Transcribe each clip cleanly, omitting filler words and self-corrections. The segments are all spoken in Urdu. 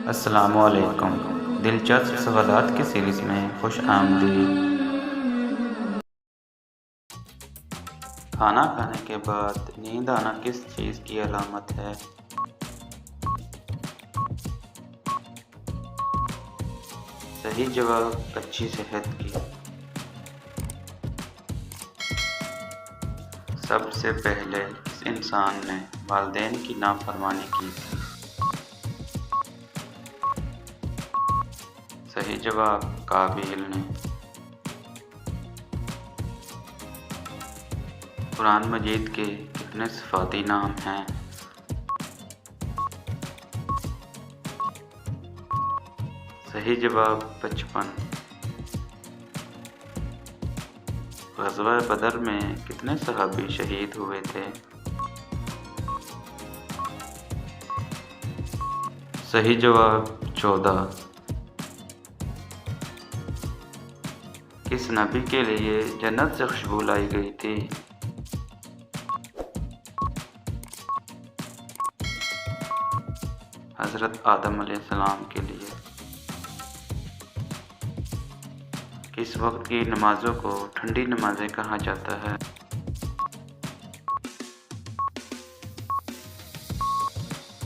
السلام علیکم۔ دلچسپ سوالات کی سیریز میں خوش آمدید۔ کھانا کھانے کے بعد نیند آنا کس چیز کی علامت ہے؟ صحیح جواب اچھی صحت کی۔ سب سے پہلے اس انسان نے والدین کی نافرمانی کی تھی۔ صحیح جواب قابیل نے۔ قرآن مجید کے کتنے صفاتی نام ہیں؟ صحیح جواب 55۔ غزوہ بدر میں کتنے صحابی شہید ہوئے تھے؟ صحیح جواب 14۔ کس نبی کے لیے جنت سے خوشبو لائی گئی تھی؟ حضرت آدم علیہ السلام کے لیے۔ کس وقت کی نمازوں کو ٹھنڈی نمازیں کہا جاتا ہے؟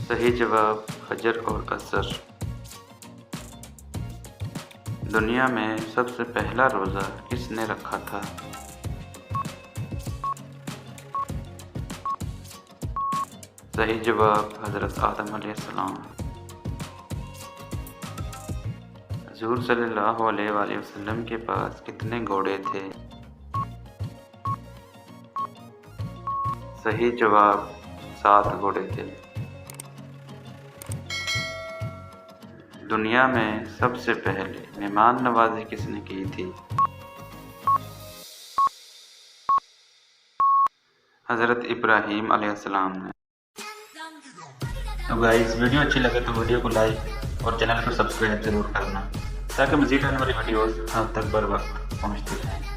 صحیح جواب فجر اور عصر۔ دنیا میں سب سے پہلا روزہ کس نے رکھا تھا؟ صحیح جواب حضرت آدم علیہ السلام۔ حضور صلی اللہ علیہ وآلہ وسلم کے پاس کتنے گھوڑے تھے؟ صحیح جواب 7 گھوڑے تھے۔ دنیا میں سب سے پہلے مہمان نوازی کس نے کی تھی؟ حضرت ابراہیم علیہ السلام نے۔ تو گائز ویڈیو اچھی لگے تو ویڈیو کو لائک اور چینل کو سبسکرائب ضرور کرنا تاکہ مزید آنے والی ویڈیوز آپ تک بر وقت پہنچتی رہیں۔